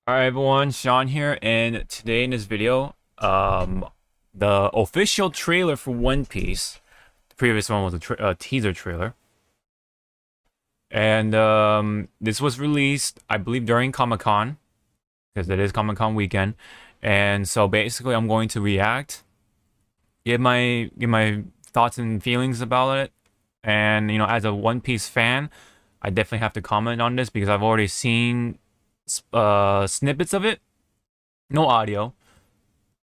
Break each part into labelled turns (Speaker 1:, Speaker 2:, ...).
Speaker 1: Alright everyone, Sean here, and today in this video, the official trailer for One Piece. The previous one was a teaser trailer. And this was released, I believe, during Comic-Con, because it is Comic-Con weekend. And so basically I'm going to react, give my thoughts and feelings about it. And as a One Piece fan, I definitely have to comment on this because I've already seen snippets of it, no audio,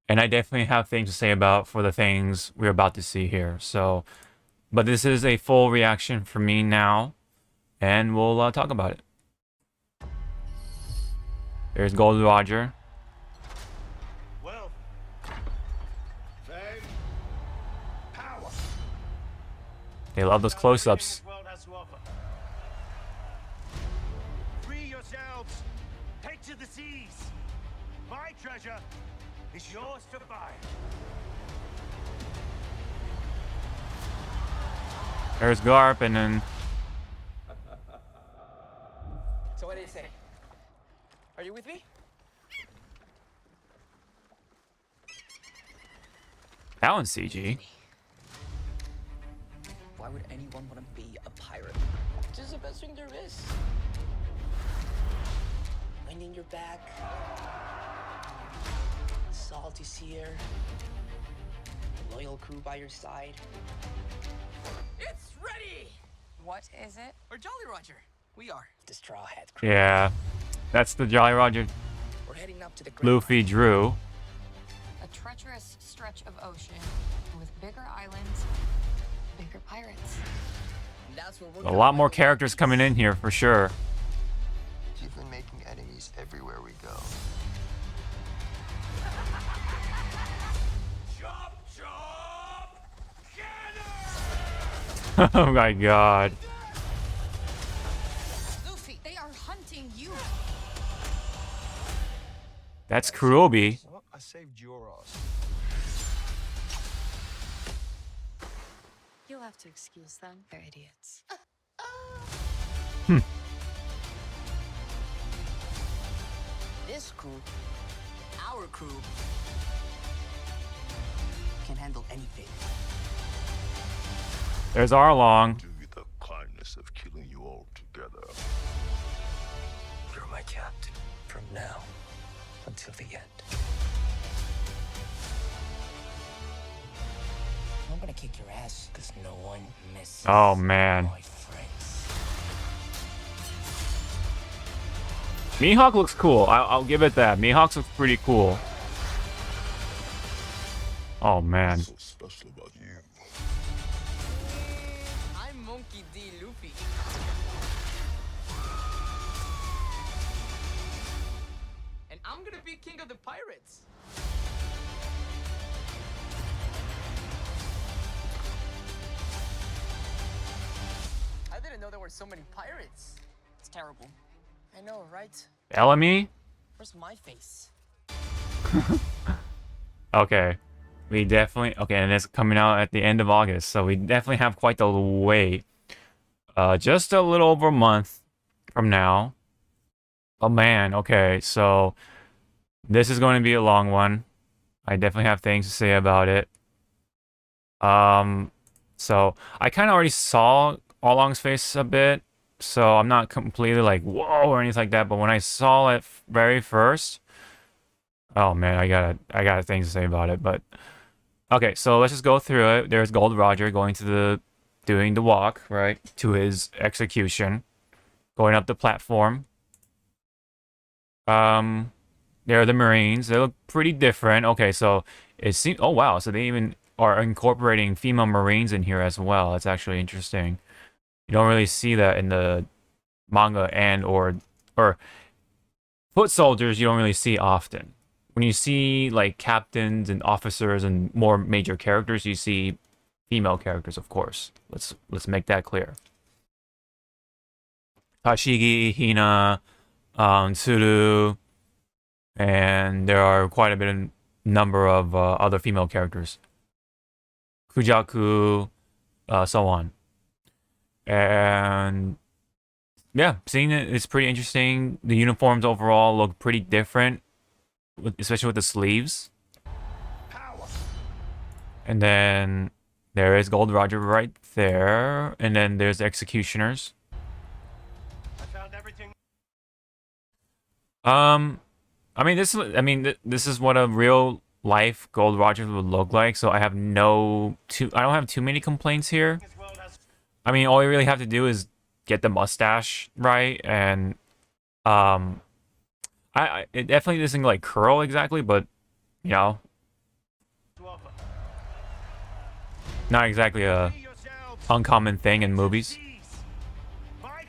Speaker 1: and I definitely have things to say about for the things we're about to see here. So, but this is a full reaction for me now, and we'll talk about it. There's Gold Roger.
Speaker 2: Wealth, fame, power.
Speaker 1: They love those close-ups.
Speaker 2: This world has to offer. Free yourselves. Take to the seas. My treasure is yours to buy.
Speaker 1: There's Garp, and then
Speaker 3: So what do you say? Are you with me?
Speaker 1: that one's CG.
Speaker 3: Why would anyone want to be a pirate? Just the best thing there is. Wind in your back. Salty sea air. A loyal crew by your side. It's ready!
Speaker 4: What is it?
Speaker 3: Or Jolly Roger. We are the Straw Hat Crew.
Speaker 1: Yeah, that's the Jolly Roger
Speaker 3: We're heading up to the Great
Speaker 1: Luffy drew.
Speaker 4: A treacherous stretch of ocean with bigger islands, bigger pirates.
Speaker 3: And that's where we're
Speaker 1: A
Speaker 3: gonna
Speaker 1: lot more
Speaker 3: find
Speaker 1: characters coming in here for sure.
Speaker 5: You've been making enemies everywhere we go.
Speaker 2: Chop, chop, cannon!
Speaker 1: Oh my god.
Speaker 4: Luffy, they are hunting you.
Speaker 1: That's Kurobi.
Speaker 5: What? I saved your ass.
Speaker 4: You'll have to excuse them. They're idiots.
Speaker 3: this crew, our crew, can handle anything.
Speaker 1: There's Arlong.
Speaker 5: Do you the kindness of killing you all together.
Speaker 3: You're my captain from now until the end. I'm gonna kick your ass because no one misses.
Speaker 1: Oh man.
Speaker 3: My friends.
Speaker 1: Mihawk looks cool. I'll give it that. Mihawk looks pretty cool. Oh man.
Speaker 5: So special about you.
Speaker 3: I'm Monkey D. Luffy. And I'm gonna be king of the pirates. I didn't know there were so many pirates. It's terrible. I know, right?
Speaker 1: Bellamy?
Speaker 3: Where's my face?
Speaker 1: Okay. We definitely and it's coming out at the end of August, so we definitely have quite the wait. Just a little over a month from now. Oh man, okay, so this is going to be a long one. I definitely have things to say about it. So I kind of already saw Arlong's face a bit, so I'm not completely like whoa or anything like that. But when I saw it very first, oh man, I got things to say about it. But okay, so let's just go through it. There's Gold Roger going to doing the walk right to his execution, going up the platform. There are the Marines. They look pretty different. Okay, so it seems. Oh wow, so they even are incorporating female Marines in here as well. That's actually interesting. You don't really see that in the manga and or foot soldiers. You don't really see often. When you see like captains and officers and more major characters, you see female characters, of course. Let's make that clear. Tashigi, Hina, Tsuru, and there are quite a bit of number of other female characters. Kujaku, so on. And Yeah, seeing it is pretty interesting. The uniforms overall look pretty different, especially with the sleeves.
Speaker 2: Power.
Speaker 1: And then there is Gold Roger right there. And then there's the Executioners.
Speaker 2: I found everything.
Speaker 1: Um, this is what a real life Gold Roger would look like. So I don't have too many complaints here.
Speaker 2: This world has.
Speaker 1: I mean, all you really have to do is get the mustache right, and um, it definitely doesn't like curl exactly, but you know,
Speaker 2: To offer.
Speaker 1: not exactly a
Speaker 2: See yourselves.
Speaker 1: uncommon thing in movies.
Speaker 2: Seas. My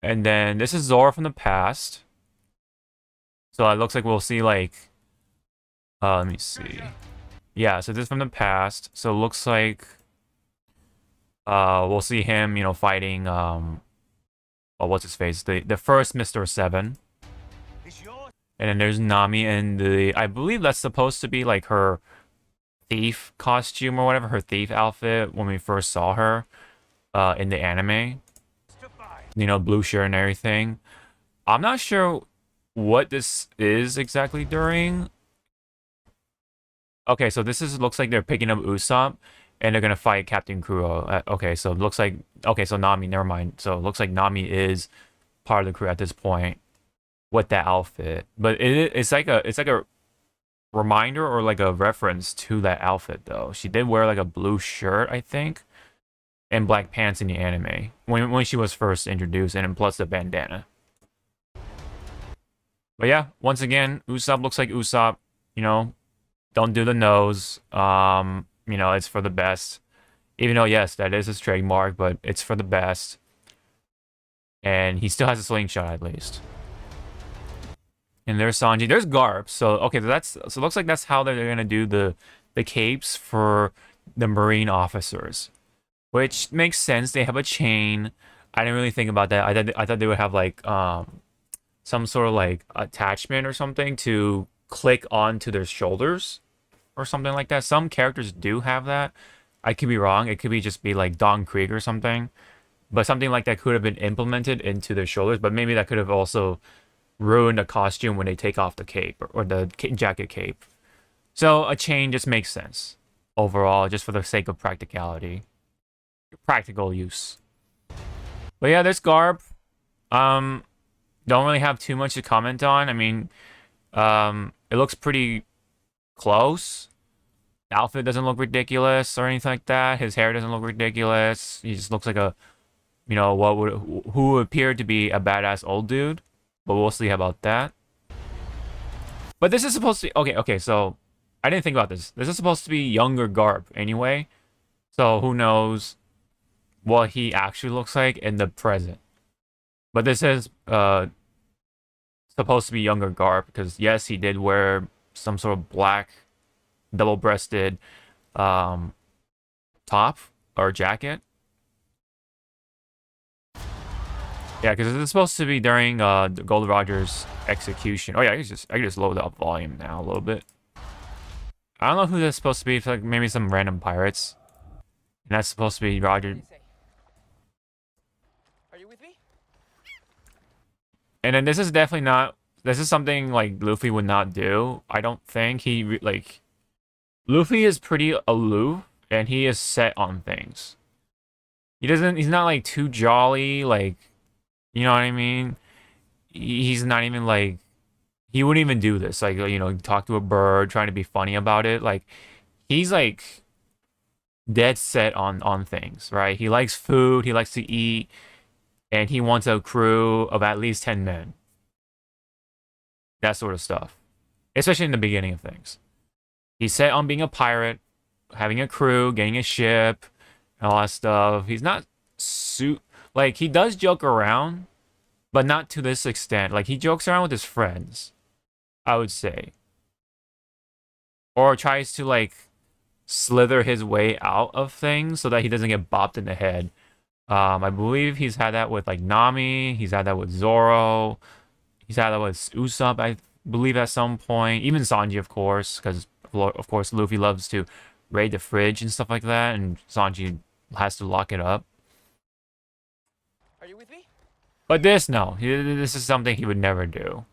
Speaker 1: And then this is Zora from the past. So it looks like we'll see like let me see. Yeah, so this is from the past. So it looks like we'll see him, fighting what's his face? The first Mr. 7.
Speaker 2: It's yours.
Speaker 1: And then there's Nami and I believe that's supposed to be like her thief costume or whatever, her thief outfit when we first saw her in the anime.
Speaker 2: To fight.
Speaker 1: Blue shirt and everything. I'm not sure what this is exactly during. Okay, so looks like they're picking up Usopp and they're gonna fight Captain Kuro. Okay, so it looks like so Nami, never mind. So it looks like Nami is part of the crew at this point with that outfit. But it's like a reminder or like a reference to that outfit though. She did wear like a blue shirt, I think, and black pants in the anime when she was first introduced, and then plus the bandana. But yeah, once again, Usopp looks like Usopp. Don't do the nose. It's for the best. Even though yes, that is his trademark, but it's for the best. And he still has a slingshot at least. And there's Sanji. There's Garp. So okay, so it looks like that's how they're gonna do the capes for the Marine officers, which makes sense. They have a chain. I didn't really think about that. I thought they would have like some sort of like attachment or something to click onto their shoulders or something like that. Some characters do have that. I could be wrong. It could be just be like Don Krieg or something. But something like that could have been implemented into their shoulders. But maybe that could have also ruined the costume when they take off the cape or the jacket cape. So a chain just makes sense overall, just for the sake of practicality, practical use. But yeah, there's Garb. Don't really have too much to comment on. I mean, it looks pretty close. The outfit doesn't look ridiculous or anything like that. His hair doesn't look ridiculous. He just looks like who would appear to be a badass old dude. But we'll see about that. But this is supposed to be okay, so I didn't think about this. This is supposed to be younger Garp anyway. So who knows what he actually looks like in the present. But this is supposed to be younger Garp because yes, he did wear some sort of black double-breasted top or jacket. Yeah, because it's supposed to be during Gold Roger's execution. Oh yeah, I can just load up volume now a little bit. I don't know who that's supposed to be. It's like maybe some random pirates. And that's supposed to be Roger.
Speaker 3: Are you with me?
Speaker 1: And then this is definitely not. This is something like Luffy would not do. I don't think Luffy is pretty aloof and he is set on things. He's not like too jolly, like, you know what I mean? He's not even like, he wouldn't even do this. Like, talk to a bird, trying to be funny about it. Like, he's like dead set on things, right? He likes food, he likes to eat, and he wants a crew of at least 10 men. That sort of stuff. Especially in the beginning of things. He's set on being a pirate, having a crew, getting a ship, and all that stuff. He's not like, he does joke around, but not to this extent. Like, he jokes around with his friends, I would say. Or tries to, like, slither his way out of things so that he doesn't get bopped in the head. I believe he's had that with, like, Nami. He's had that with Zoro. He's had that with Usopp, I believe, at some point. Even Sanji, of course, because, of course, Luffy loves to raid the fridge and stuff like that, and Sanji has to lock it up.
Speaker 3: Are you with me?
Speaker 1: But this, no. This is something he would never do.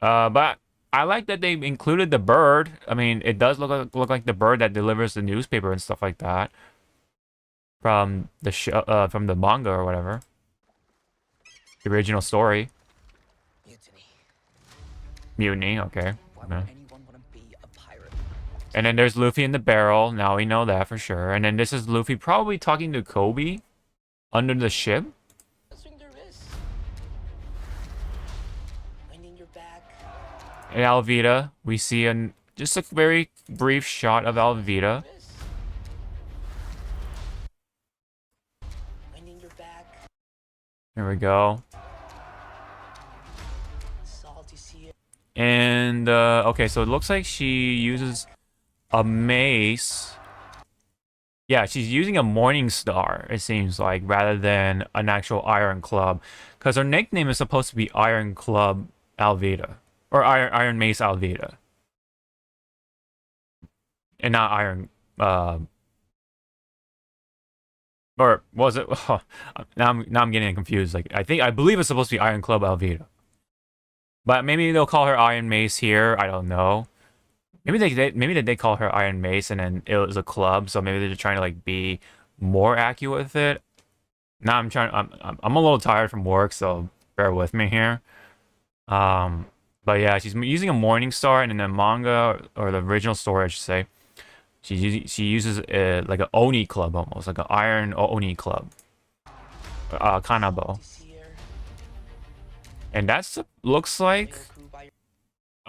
Speaker 1: But I like that they included the bird. I mean, it does look like the bird that delivers the newspaper and stuff like that from the show, from the manga or whatever, the original story.
Speaker 3: Mutiny.
Speaker 1: Mutiny, okay.
Speaker 3: Why
Speaker 1: Yeah.
Speaker 3: would anyone want to be a pirate?
Speaker 1: And then there's Luffy in the barrel. Now we know that for sure. And then this is Luffy probably talking to Kobe under the ship.
Speaker 3: Swing their wrists. Winding your back.
Speaker 1: And Alvida, we see just a very brief shot of Alvida.
Speaker 3: Wrists. Winding your back.
Speaker 1: There we go.
Speaker 3: Salty sea.
Speaker 1: And okay, so it looks like she uses a mace. Yeah, she's using a Morning Star, it seems like, rather than an actual Iron Club. Because her nickname is supposed to be Iron Club Alvida. Or Iron Mace Alvida. And not Iron... or was it... now I'm getting confused. Like, I believe it's supposed to be Iron Club Alvida. But maybe they'll call her Iron Mace here. I don't know. Maybe they call her Iron Mace and then it was a club, so maybe they're just trying to like be more accurate with it. Now I'm a little tired from work, so bear with me here. But yeah, she's using a Morning Star, and in the manga or the original story, I should say, she uses like an Oni club almost, like an Iron Oni club, Kanabo,
Speaker 3: Salty sea air.
Speaker 1: and looks like.
Speaker 3: Loyal crew by your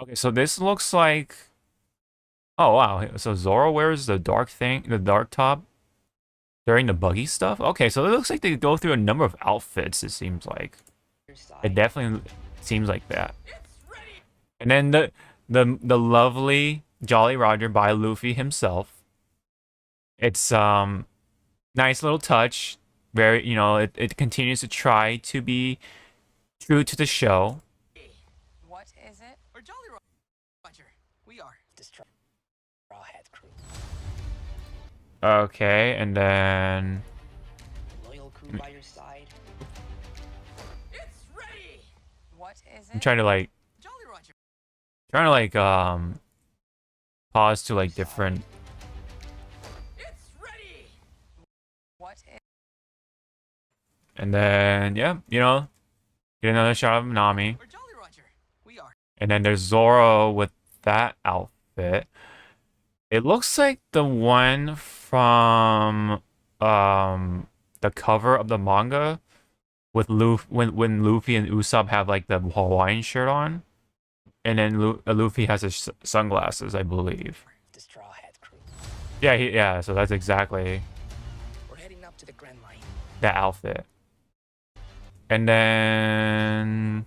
Speaker 1: Okay, so this looks like. Oh wow! So Zoro wears the dark top during the buggy stuff. Okay, so it looks like they go through a number of outfits. It seems like
Speaker 3: side.
Speaker 1: it definitely seems like that. And then the lovely Jolly Roger by Luffy himself. It's nice little touch. Very, it continues to try to be true to the show.
Speaker 4: What is it?
Speaker 3: Or Jolly Roger. We are. Destroy. Rawhead crew.
Speaker 1: Okay, and then
Speaker 3: Loyal crew by your side. It's ready.
Speaker 4: What is
Speaker 1: I'm
Speaker 4: it?
Speaker 1: trying to like
Speaker 3: Jolly Roger.
Speaker 1: pause to like different.
Speaker 3: It's ready.
Speaker 4: What is
Speaker 1: And then, yeah, get another shot of Nami.
Speaker 3: Or Jolly Roger. We are.
Speaker 1: And then there's Zoro with that outfit. It looks like the one from the cover of the manga with when Luffy and Usopp have like the Hawaiian shirt on. And then Luffy has his sunglasses, I believe.
Speaker 3: Destroy Rawhead crew.
Speaker 1: Yeah, so that's exactly
Speaker 3: We're heading up to the Grand Line.
Speaker 1: that outfit. And then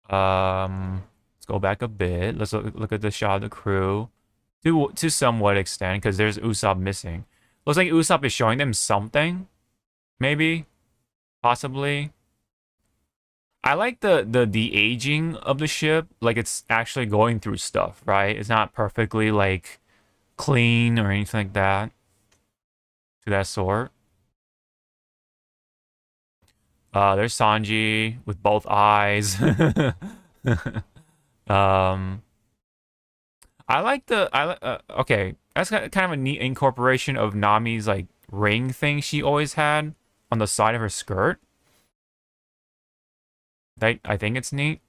Speaker 1: let's go back a bit. Let's look at the shot of the crew to somewhat extent, because there's Usopp missing. Looks like Usopp is showing them something, maybe, possibly. I like the de-aging of the ship, like it's actually going through stuff, right? It's not perfectly like clean or anything like that, to that sort. There's Sanji with both eyes. Okay, that's kind of a neat incorporation of Nami's like ring thing she always had on the side of her skirt. I think it's neat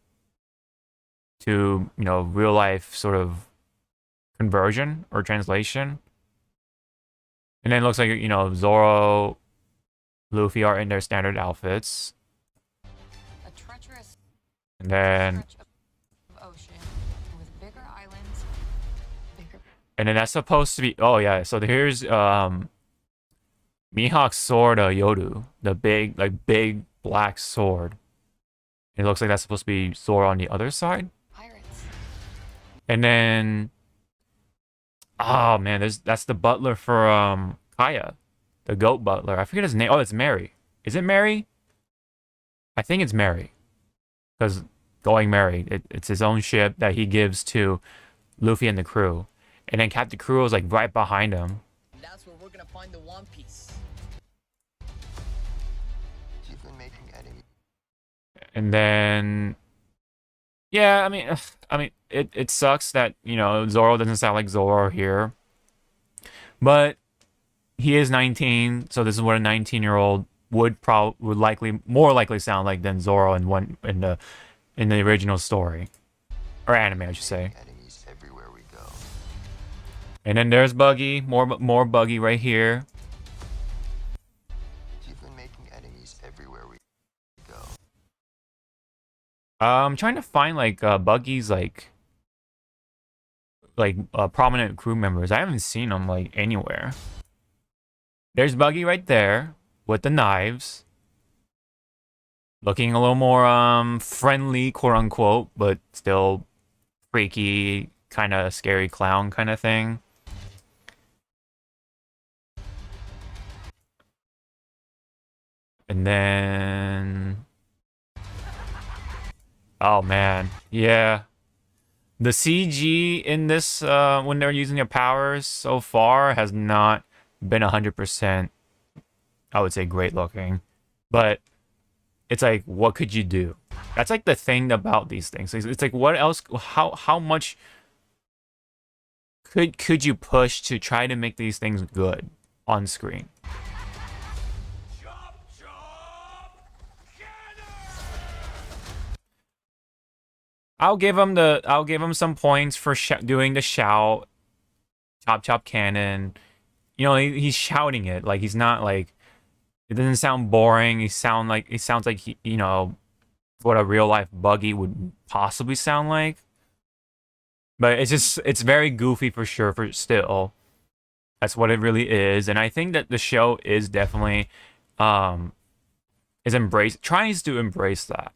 Speaker 1: to, real life sort of conversion or translation. And then it looks like, Zoro, Luffy are in their standard outfits.
Speaker 4: a treacherous
Speaker 1: And then
Speaker 4: stretch of ocean with bigger islands, bigger
Speaker 1: that's supposed to be, oh yeah, so here's Mihawk's sword, Yoru, the big black sword. It looks like that's supposed to be Zoro on the other side.
Speaker 4: pirates.
Speaker 1: And then, oh man, that's the butler for Kaya, the goat butler. I forget his name. Oh, it's Mary. Is it Mary? I think it's Mary, because Going Mary, it's his own ship that he gives to Luffy and the crew. And then Captain Crew is like right behind him.
Speaker 3: That's where we're gonna find the One Piece.
Speaker 1: And then, yeah, I mean, it sucks that, you know, Zoro doesn't sound like Zoro here. But he is 19, so this is what a 19-year-old would likely more likely sound like than Zoro in the original story or anime, I should say.
Speaker 5: Making enemies everywhere we go.
Speaker 1: And then there's Buggy, more Buggy right here.
Speaker 5: You've been making enemies everywhere we go.
Speaker 1: I'm trying to find like Buggy's prominent crew members. I haven't seen them like anywhere. There's Buggy right there with the knives. Looking a little more friendly, quote unquote, but still freaky, kind of scary clown kind of thing. And then, oh man, yeah. The CG in this when they're using their powers so far has not been 100%, I would say, great looking. But it's like, what could you do? That's like the thing about these things. It's like, what else? How much could you push to try to make these things good on screen?
Speaker 2: Chop, chop!
Speaker 1: I'll give him some points for doing the shout, chop chop cannon. You know, he's shouting it like he's not like, it doesn't sound boring. He sounds like he, you know, what a real life Buggy would possibly sound like. But it's very goofy for sure. For still, that's what it really is. And I think that the show is definitely tries to embrace that.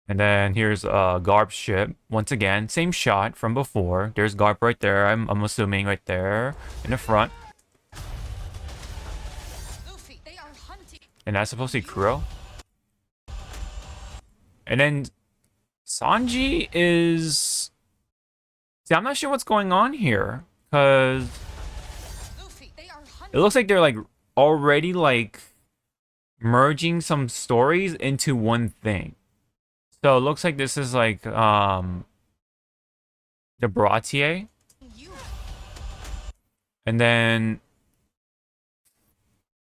Speaker 1: And then here's Garp's ship. Once again, same shot from before. There's Garp right there. I'm assuming right there in the front.
Speaker 4: Luffy, they are hunting.
Speaker 1: And that's supposed to be Kuro. And then Sanji is... See, I'm not sure what's going on here. Because
Speaker 4: Luffy, they are hunting.
Speaker 1: it looks like they're like already like merging some stories into one thing. So it looks like this is like the Baratier.
Speaker 4: You.
Speaker 1: And then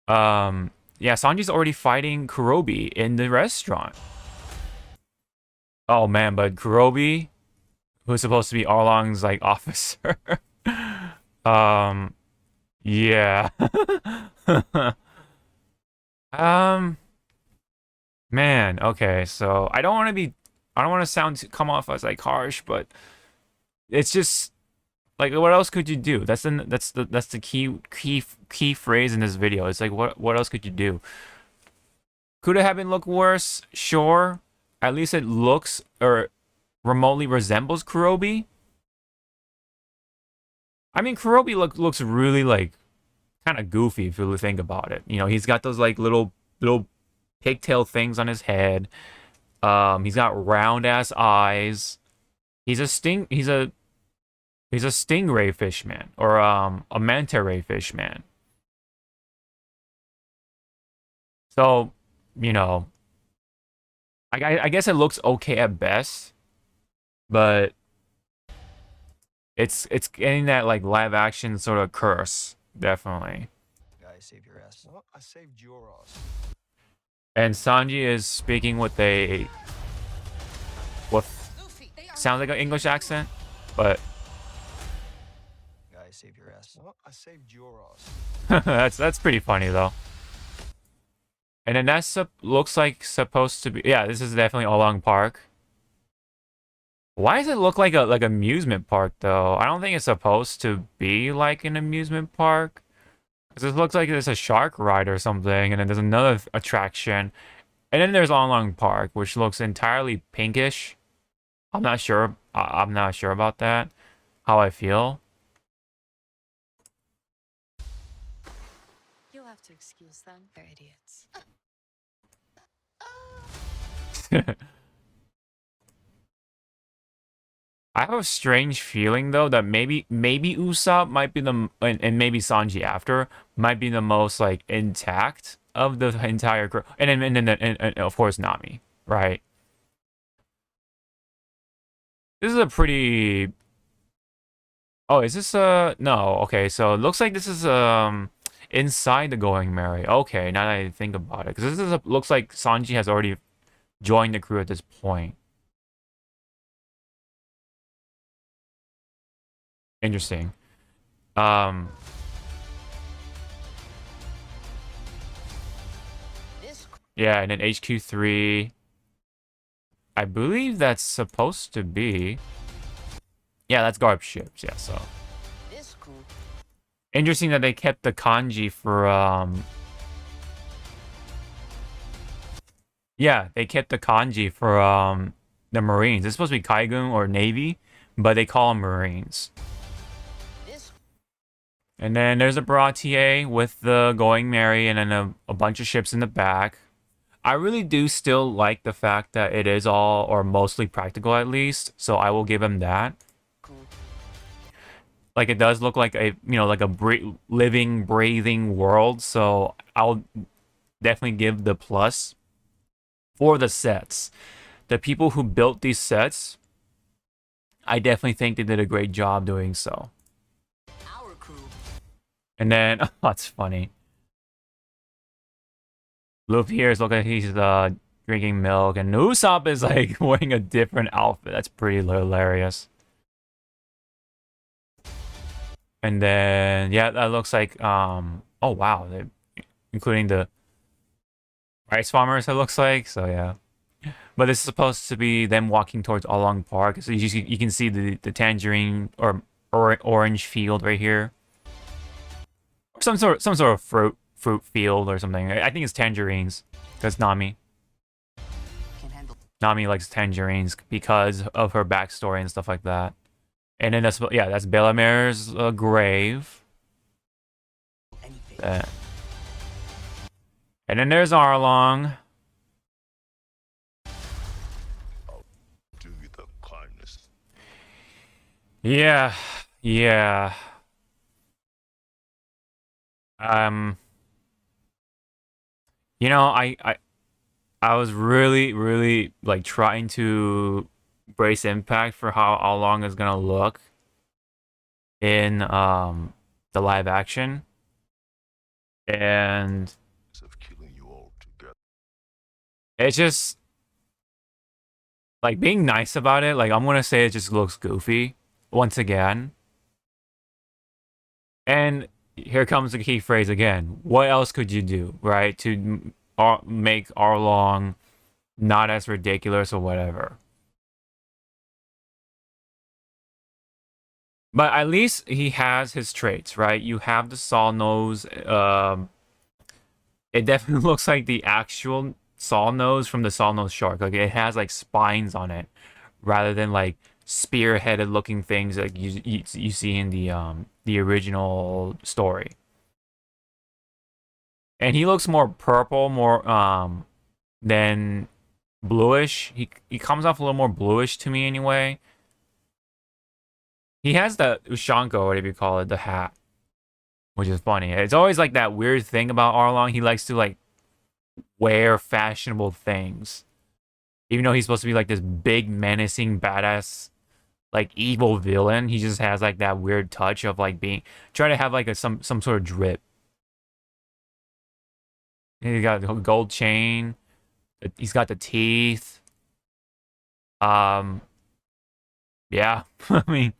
Speaker 1: yeah, Sanji's already fighting Kurobi in the restaurant. Oh man, but Kurobi, who's supposed to be Arlong's like officer. Yeah. Man, okay, so I don't want to come off as like harsh, but it's just like, what else could you do? That's the key phrase in this video. It's like, what else could you do? Could it have been look worse? Sure. At least it looks or remotely resembles Kurobi. I mean, Kurobi looks really like kind of goofy if you really think about it. You know, he's got those like little pigtail things on his head. He's got round ass eyes. He's a stingray fishman or a manta ray fishman. So, you know, I guess it looks okay at best, but it's getting that like live action sort of curse, definitely.
Speaker 5: Guys, save your ass.
Speaker 2: What? I saved your ass.
Speaker 1: And Sanji is speaking with what
Speaker 4: Luffy, they are
Speaker 1: sounds like an English accent, but
Speaker 5: Guys, save your ass.
Speaker 2: What? I saved your ass.
Speaker 1: that's pretty funny though. And then that's looks like supposed to be, yeah, this is definitely Along Park. Why does it look like a amusement park though? I don't think it's supposed to be like an amusement park. Because it looks like there's a shark ride or something, and then there's another attraction. And then there's Along Park, which looks entirely pinkish. I'm not sure. I'm not sure about that. How I feel.
Speaker 4: You'll have to excuse them. They're idiots.
Speaker 1: I have a strange feeling though that maybe Usopp might be and maybe Sanji after might be the most like intact of the entire group, and of course Nami, right? This is a pretty. Oh, is this no? Okay, so it looks like this is inside the Going Merry. Okay, now that I think about it, because this is looks like Sanji has already joined the crew at this point. Interesting. Um,
Speaker 3: This
Speaker 1: yeah, and then HQ3. I believe that's supposed to be. Yeah, that's Garp ships. Yeah, so
Speaker 3: this crew
Speaker 1: interesting that they kept the kanji for Yeah, they kept the kanji for the Marines. It's supposed to be Kaigun or Navy, but they call them Marines.
Speaker 3: this
Speaker 1: And then there's a Baratier with the Going Merry and then a bunch of ships in the back. I really do still like the fact that it is all or mostly practical at least, so I will give him that.
Speaker 3: crew
Speaker 1: Like it does look like like a living, breathing world, so I'll definitely give the plus for the sets. The people who built these sets, I definitely think they did a great job doing so.
Speaker 3: our crew
Speaker 1: And then, oh, that's funny. Luffy here is looking like he's drinking milk, and Usopp is like wearing a different outfit. That's pretty hilarious. And then, yeah, that looks like oh wow, including the rice farmers. It looks like so, yeah. But this is supposed to be them walking towards Along Park, so you can see the tangerine or orange field right here, or some sort of fruit field or something. I think it's tangerines because
Speaker 3: can handle
Speaker 1: Nami likes tangerines because of her backstory and stuff like that. And then that's Belamir's grave.
Speaker 3: anything.
Speaker 1: Uh, and then there's Arlong.
Speaker 2: Do you the kindness.
Speaker 1: Yeah, yeah. Um, I was really like trying to brace impact for how long it's gonna look in the live action, and
Speaker 2: Of killing you all together.
Speaker 1: it's just like being nice about it. Like I'm gonna say it just looks goofy once again. And here comes the key phrase again. What else could you do, right, to make Arlong not as ridiculous or whatever? But at least he has his traits, right? You have the saw nose. It definitely looks like the actual saw nose from the saw nose shark. Like it has like spines on it, rather than like spear-headed looking things like you see in the original story. And he looks more purple, more than bluish. He comes off a little more bluish to me anyway. He has the Ushanko, whatever you call it, the hat, which is funny. It's always like that weird thing about Arlong. He likes to like wear fashionable things, even though he's supposed to be like this big, menacing, badass, like evil villain. He just has like that weird touch of like being trying to have like some sort of drip. He got a gold chain. He's got the teeth. Yeah. I mean,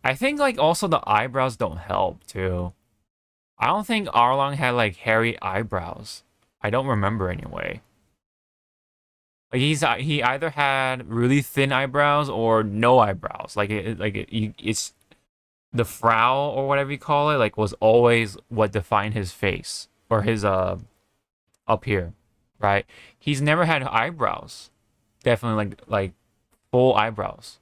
Speaker 1: I think like also the eyebrows don't help too. I don't think Arlong had like hairy eyebrows. I don't remember anyway. Like he either had really thin eyebrows or no eyebrows. It's the frown or whatever you call it. Like was always what defined his face or his up here, right? He's never had eyebrows. Definitely like full eyebrows.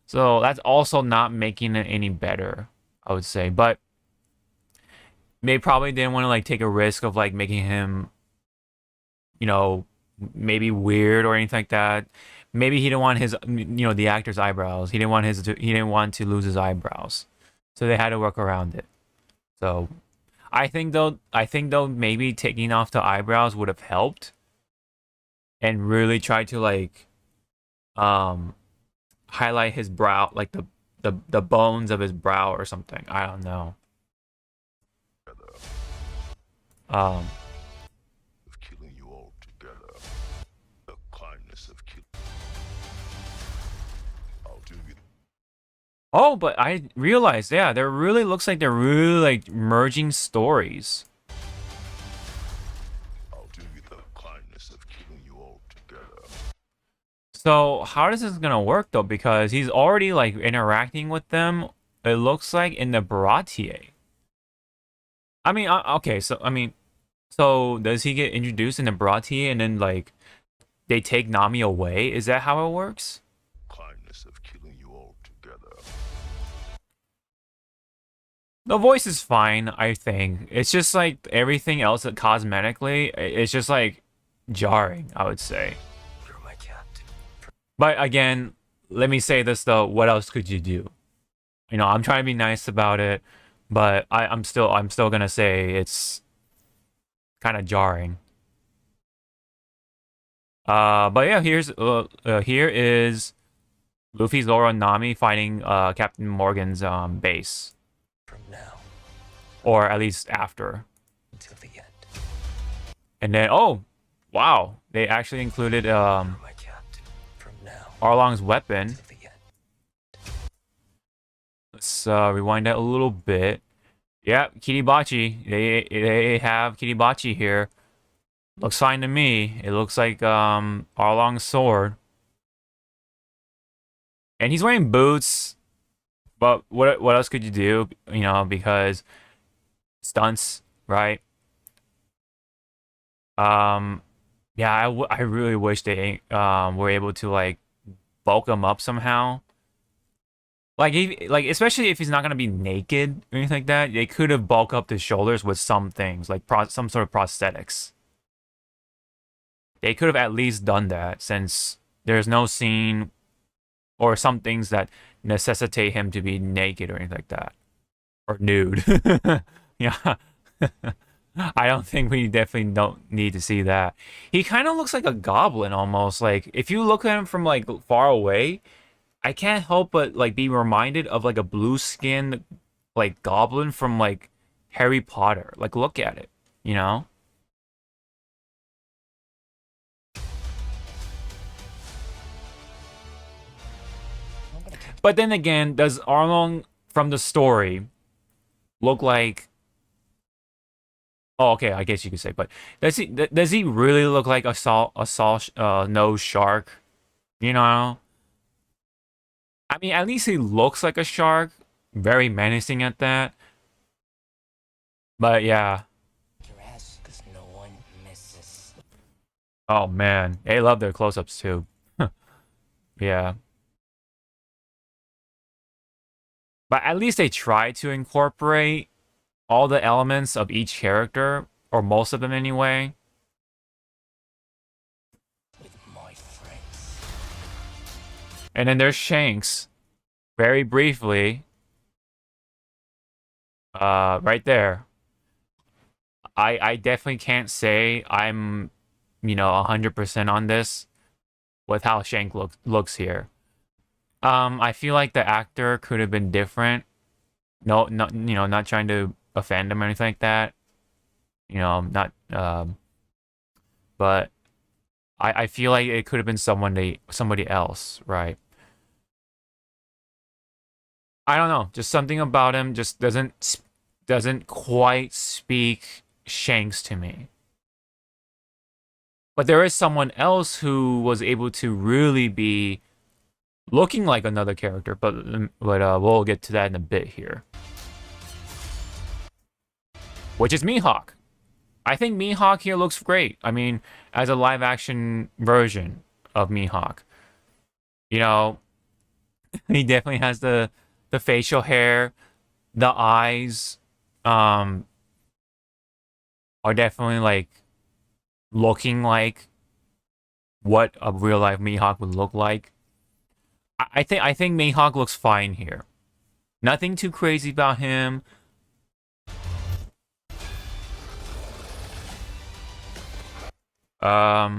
Speaker 1: So that's also not making it any better, I would say. But they probably didn't want to like take a risk of like making him, you know, maybe weird or anything like that. Maybe he didn't want his, the actor's eyebrows. He didn't want to lose his eyebrows, so they had to work around it. So I think though, maybe taking off the eyebrows would have helped, and really try to like, um, highlight his brow, like the bones of his brow or something. I don't know. Um,
Speaker 6: Of killing you all together. The kindness of killing. I'll do it.
Speaker 1: Oh, but I realized, yeah, there really looks like they're really like merging stories.
Speaker 6: I'll do you the kindness of killing you all together.
Speaker 1: So how is this gonna work though? Because he's already like interacting with them. It looks like in the Baratier. I mean, okay, so I mean, so does he get introduced in the Baratier and then like they take Nami away? Is that how it works?
Speaker 6: Kindness of killing you all together.
Speaker 1: The voice is fine, I think. It's just like everything else that cosmetically, it's just like jarring, I would say.
Speaker 5: You're my captain.
Speaker 1: But again, let me say this though, what else could you do? I'm trying to be nice about it, but I'm still gonna say it's kind of jarring. But yeah, here is Luffy, Zoro, and Nami fighting Captain Morgan's base,
Speaker 5: From now
Speaker 1: or at least after.
Speaker 5: until the end.
Speaker 1: And then wow, they actually included
Speaker 5: You're my captain. From now
Speaker 1: Arlong's weapon.
Speaker 5: until the end.
Speaker 1: Let's rewind that a little bit. Yeah, Kiribachi. They have Kiribachi here. Looks fine to me. It looks like Arlong's sword. And he's wearing boots. But what else could you do? Because stunts, right? Yeah, I really wish they were able to like bulk him up somehow. Like especially if he's not gonna be naked or anything like that, they could have bulked up the shoulders with some things like some sort of prosthetics. They could have at least done that since there's no scene or some things that necessitate him to be naked or anything like that or nude. Yeah, I don't think we definitely don't need to see that. He kind of looks like a goblin almost. Like if you look at him from like far away, I can't help but like be reminded of like a blue skinned like goblin from like Harry Potter. Like look at it, you know? But then again, does Arlong from the story look like, oh, okay, I guess you could say, but does he really look like a nose shark? You know? I mean, at least he looks like a shark, very menacing at that. But yeah.
Speaker 3: Your ass, 'cause no one misses.
Speaker 1: Oh man, they love their close-ups too. Yeah. But at least they try to incorporate all the elements of each character, or most of them anyway.
Speaker 3: With my friends.
Speaker 1: And then there's Shanks, very briefly, right there. I definitely can't say I'm, 100% on this with how Shank looks here. I feel like the actor could have been different. No, not not trying to offend him or anything like that. Not but I feel like it could have been somebody else, right? I don't know, just something about him just doesn't quite speak Shanks to me. But there is someone else who was able to really be looking like another character, but we'll get to that in a bit here. Which is Mihawk. I think Mihawk here looks great. I mean, as a live action version of Mihawk. He definitely has the facial hair, the eyes are definitely like looking like what a real life Mihawk would look like. I think Mihawk looks fine here. Nothing too crazy about him. Let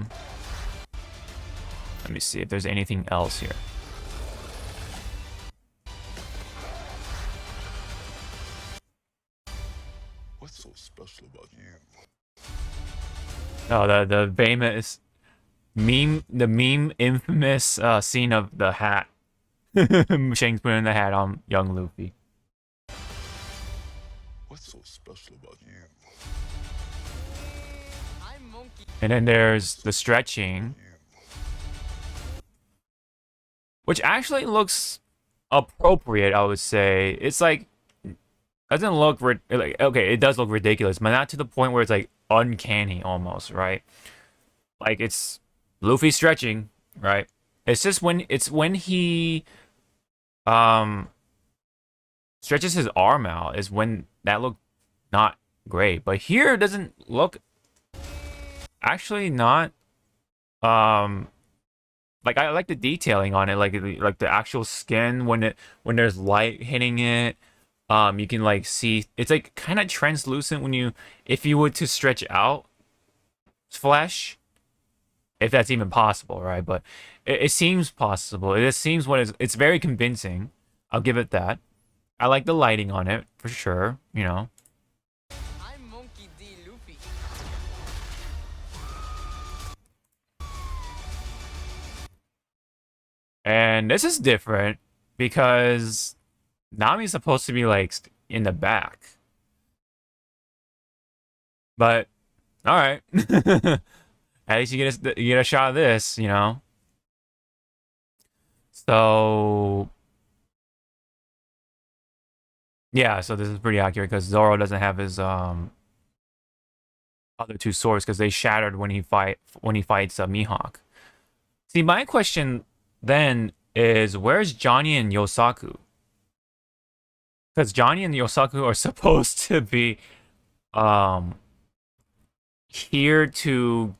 Speaker 1: me see if there's anything else here.
Speaker 6: What's so special about you?
Speaker 1: Oh, the famous meme infamous scene of the hat. Shanks putting the hat on young Luffy.
Speaker 6: What's so special about you?
Speaker 1: And then there's the stretching, which actually looks appropriate, I would say. It's like, doesn't look, like, okay, it does look ridiculous, but not to the point where it's like uncanny almost, right? Like it's Luffy stretching, right? It's just when he stretches his arm out is when that looked not great. But here it doesn't look actually not like I like the detailing on it, like the actual skin when there's light hitting it. You can like see it's like kind of translucent when if you were to stretch out flesh, if that's even possible, right? But it seems possible. It just seems it's very convincing. I'll give it that. I like the lighting on it for sure. You know.
Speaker 3: I'm Monkey D. Luffy.
Speaker 1: And this is different because Nami's supposed to be like in the back. But all right. At least you get a shot of this, you know. So yeah, so this is pretty accurate because Zoro doesn't have his other two swords because they shattered when he fights Mihawk. See, my question then is where's Johnny and Yosaku? Because Johnny and Yosaku are supposed to be here to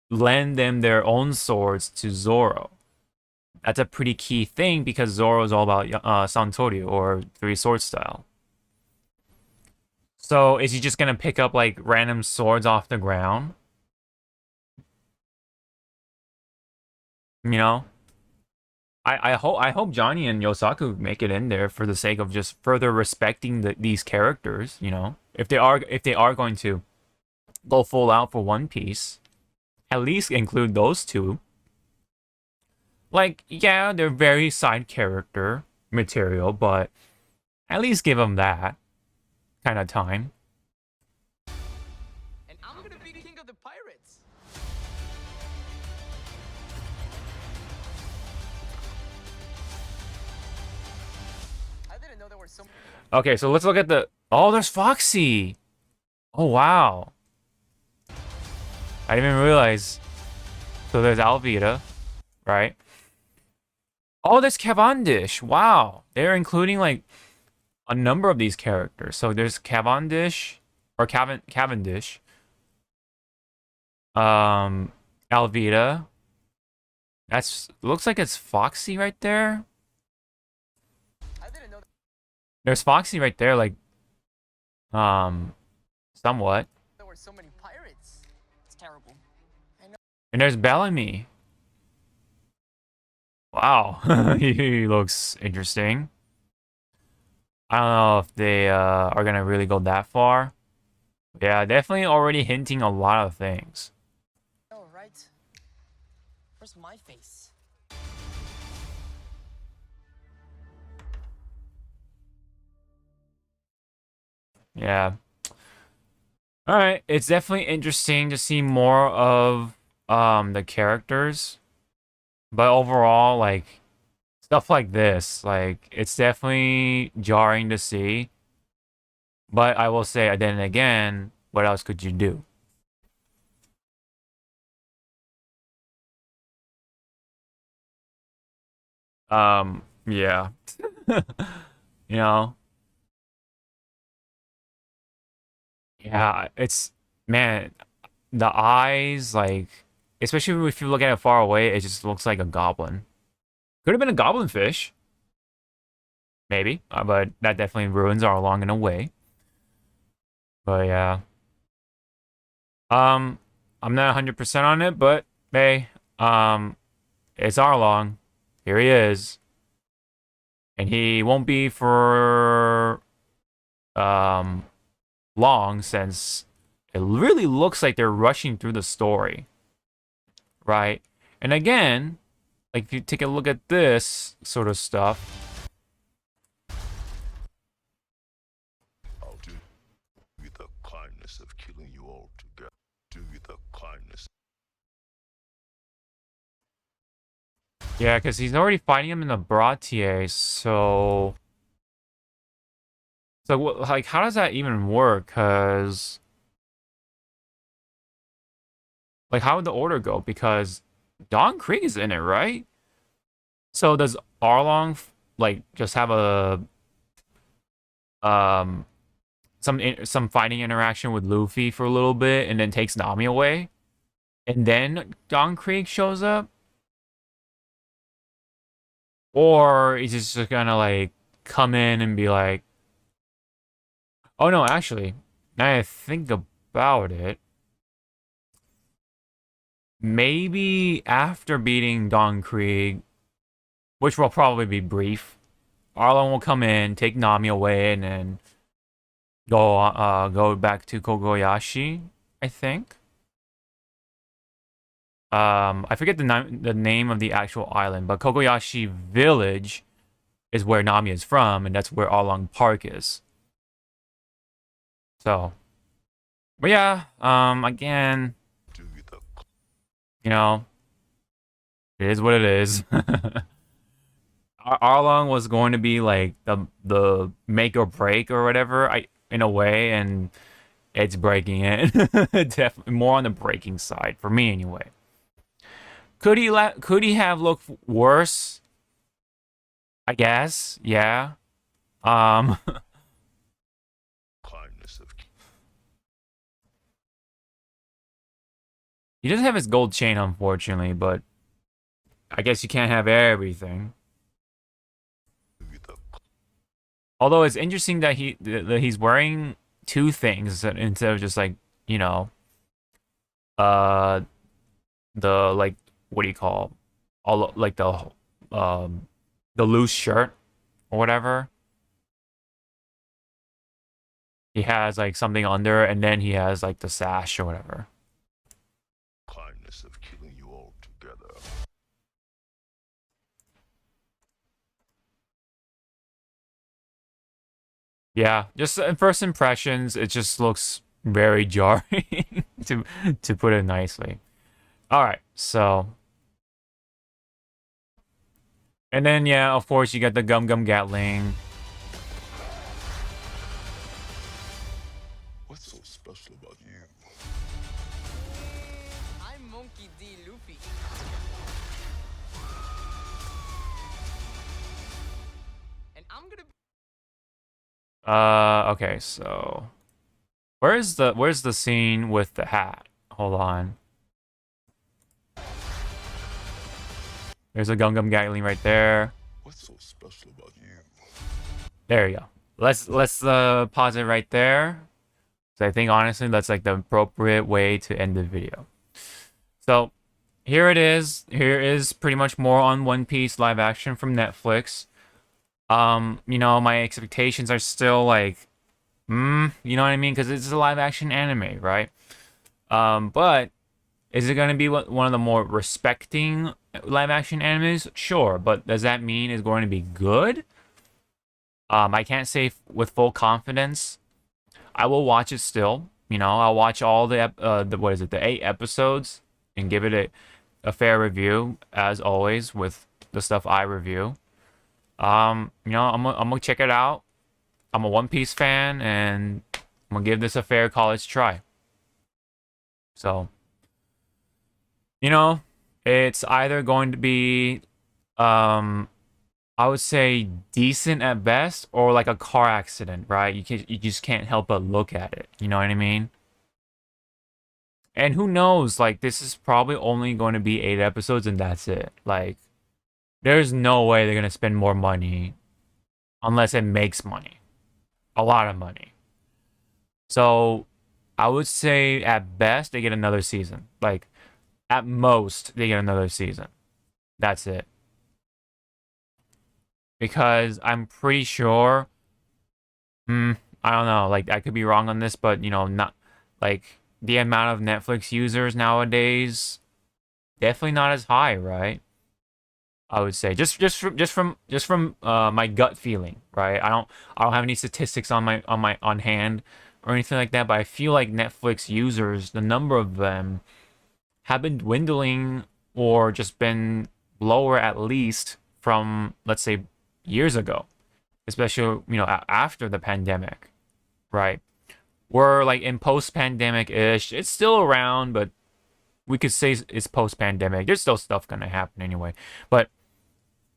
Speaker 1: lend them their own swords to Zoro. That's a pretty key thing because Zoro is all about Santoryu or Three Sword Style. So is he just gonna pick up like random swords off the ground? You know? I hope Johnny and Yosaku make it in there for the sake of just further respecting these characters, you know? If they are going to go full out for One Piece, at least include those two. Like, yeah, they're very side character material, but at least give them that kind of time.
Speaker 3: And I'm gonna be king of the pirates. I didn't know there were so many.
Speaker 1: Okay, so let's look at the... Oh, there's Foxy! Oh, wow. I didn't even realize. So there's Alvida, right? Oh, there's Cavendish. Wow. They're including, like, a number of these characters. So there's Cavendish, or Cavendish. Alvida. Looks like it's Foxy right there.
Speaker 3: I didn't know
Speaker 1: There's Foxy right there, like, somewhat.
Speaker 3: there were so many pirates. It's terrible.
Speaker 1: And there's Bellamy. Wow, he looks interesting. I don't know if they are gonna really go that far. Yeah, definitely already hinting a lot of things.
Speaker 3: Oh, right. Where's my face?
Speaker 1: Yeah. All right, it's definitely interesting to see more of the characters, but overall, like stuff like this, like it's definitely jarring to see. But I will say, then again, what else could you do? Yeah. You know, yeah, it's man, the eyes, like especially if you look at it far away, it just looks like a goblin. Could have been a goblin fish. Maybe, but that definitely ruins Arlong in a way. But yeah. I'm not 100% on it, but hey, it's Arlong. Here he is. And he won't be for long, since it really looks like they're rushing through the story. Right? And again, like if you take a look at this sort of stuff,
Speaker 6: I'll do you the kindness of killing you all together. Do you the kindness.
Speaker 1: yeah, because he's already fighting him in the Bratier, so like, how does that even work? Because like, how would the order go? Because Don Krieg is in it, right? So does Arlong like just have a um some fighting interaction with Luffy for a little bit, and then takes Nami away, and then Don Krieg shows up? Or is he just gonna like come in and be like, oh no, actually, now I think about it, maybe after beating Don Krieg, which will probably be brief, Arlong will come in, take Nami away, and then go back to Kogoyashi, I think. I forget the name of the actual island, but Kogoyashi Village is where Nami is from, and that's where Arlong Park is. So, but yeah, again,
Speaker 6: Do you the
Speaker 1: you know, it is what it is. Arlong was going to be like the make or break or whatever, in a way, and it's breaking it. Definitely more on the breaking side for me, anyway. Could he have looked worse? I guess, yeah. Um,
Speaker 6: kindness of
Speaker 1: he doesn't have his gold chain, unfortunately, but I guess you can't have everything.
Speaker 6: do you the
Speaker 1: Although it's interesting that he's wearing two things instead of just like, you know, uh, the like, what do you call, all like the loose shirt or whatever. He has like something under, and then he has like the sash or whatever.
Speaker 6: kindness of killing you all together.
Speaker 1: Yeah, just in first impressions, it just looks very jarring to put it nicely. All right, so and then yeah, of course you got the Gum Gum Gatling.
Speaker 6: What's so special about you?
Speaker 3: I'm Monkey D. Luffy. And I'm gonna
Speaker 1: Okay, so where's the scene with the hat? Hold on. There's a Gum Gum Gatling right there.
Speaker 6: What's so special about you?
Speaker 1: There you go. Let's pause it right there. So I think honestly that's like the appropriate way to end the video. So here it is. Here is pretty much more on One Piece live action from Netflix. You know, my expectations are still like, you know what I mean? Because it's a live action anime, right? But is it going to be one of the more respecting live action animes? Sure, but does that mean it's going to be good? I can't say with full confidence. I will watch it still. You know, I'll watch all the what is it, the 8 episodes, and give it a fair review as always with the stuff I review. You know, I'm gonna check it out. I'm a One Piece fan, and I'm gonna give this a fair college try. So, you know, it's either going to be, I would say decent at best, or like a car accident, right? You just can't help but look at it. You know what I mean? And who knows, like, this is probably only going to be 8 episodes and that's it. Like, there's no way they're going to spend more money unless it makes money. A lot of money. So, I would say at best they get another season. Like, at most they get another season. That's it. Because I'm pretty sure, I don't know, like, I could be wrong on this, but, not, like, the amount of Netflix users nowadays, definitely not as high, right? I would say just from my gut feeling, right? I don't have any statistics on hand or anything like that, but I feel like Netflix users, the number of them have been dwindling or just been lower at least from, let's say, years ago, especially after the pandemic, right? We're like in post-pandemic ish. It's still around, but we could say it's post-pandemic. There's still stuff gonna happen anyway, but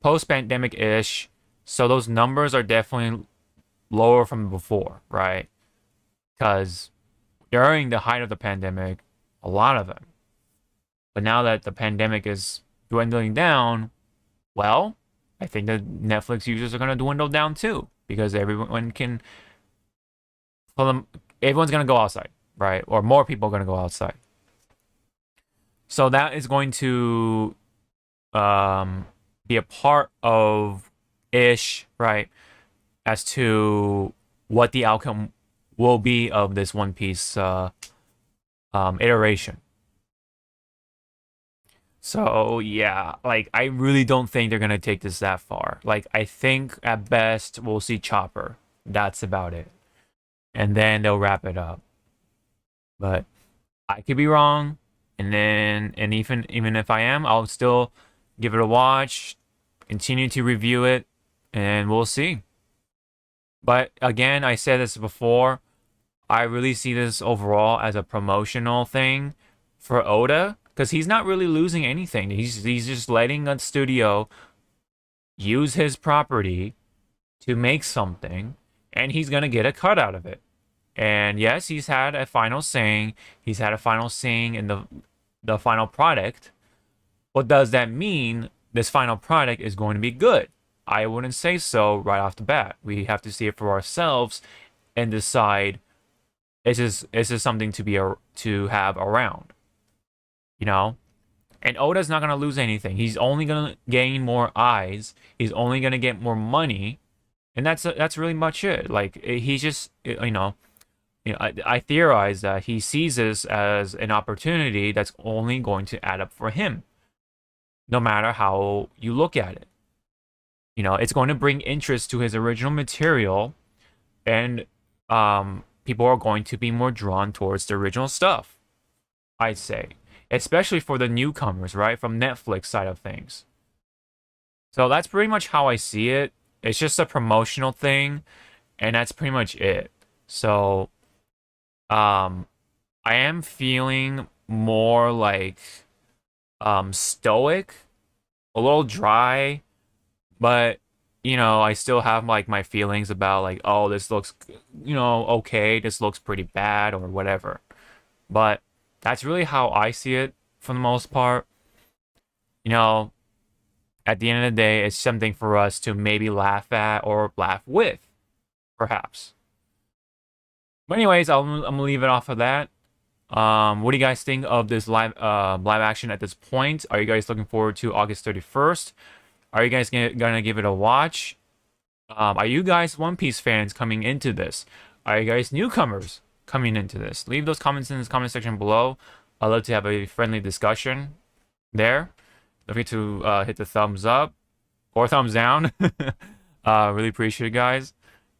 Speaker 1: post-pandemic ish. So those numbers are definitely lower from before, right? Because during the height of the pandemic, a lot of them. But now that the pandemic is dwindling down, well, I think the Netflix users are gonna dwindle down too because everyone's gonna go outside, right? Or more people are gonna go outside. So that is going to be a part of ish, right? As to what the outcome will be of this One Piece iteration. So yeah, like I really don't think they're gonna take this that far. Like I think at best we'll see Chopper. That's about it. And then they'll wrap it up. But I could be wrong. And even if I am, I'll still give it a watch, continue to review it, and we'll see. But again, I said this before, I really see this overall as a promotional thing for Oda because he's not really losing anything. He's just letting a studio use his property to make something, and he's gonna get a cut out of it. And yes, he's had a final saying. He's had a final saying in the final product. What does that mean? This final product is going to be good. I wouldn't say so right off the bat. We have to see it for ourselves and decide is this something to have around, you know? And Oda's not gonna lose anything. He's only gonna gain more eyes. He's only gonna get more money, and that's really much it. Like he's just I theorize that he sees this as an opportunity that's only going to add up for him, no matter how you look at it. It's going to bring interest to his original material, and people are going to be more drawn towards the original stuff, I'd say. Especially for the newcomers, right? From Netflix side of things. So that's pretty much how I see it. It's just a promotional thing, and that's pretty much it. So, I am feeling more like stoic, a little dry, but I still have like my feelings about like, oh, this looks okay, this looks pretty bad or whatever. But that's really how I see it for the most part. At the end of the day, it's something for us to maybe laugh at or laugh with, perhaps. But anyways, I'm gonna leave it off of that. What do you guys think of this live action at this point? Are you guys looking forward to August 31st? Are you guys gonna give it a watch? Are you guys One Piece fans coming into this? Are you guys newcomers coming into this? Leave those comments in the comment section below. I'd love to have a friendly discussion there. Don't forget to hit the thumbs up or thumbs down. Really appreciate it, guys.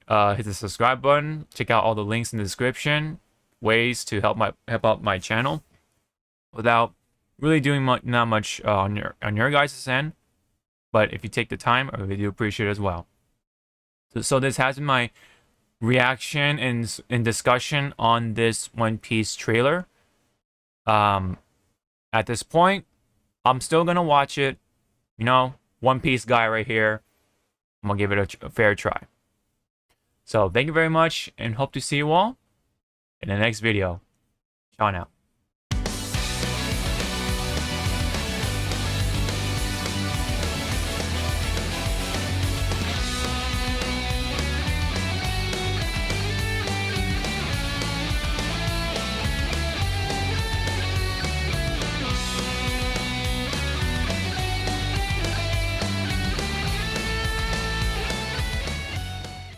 Speaker 1: Hit the subscribe button. Check out all the links in the description. Ways to help out my channel without really doing not much on your guys' end. But if you take the time, I really do appreciate it as well. So this has been my reaction and discussion on this One Piece trailer. At this point, I'm still gonna watch it. One Piece guy right here. I'm gonna give it a fair try. So thank you very much, and hope to see you all in the next video. Ciao now.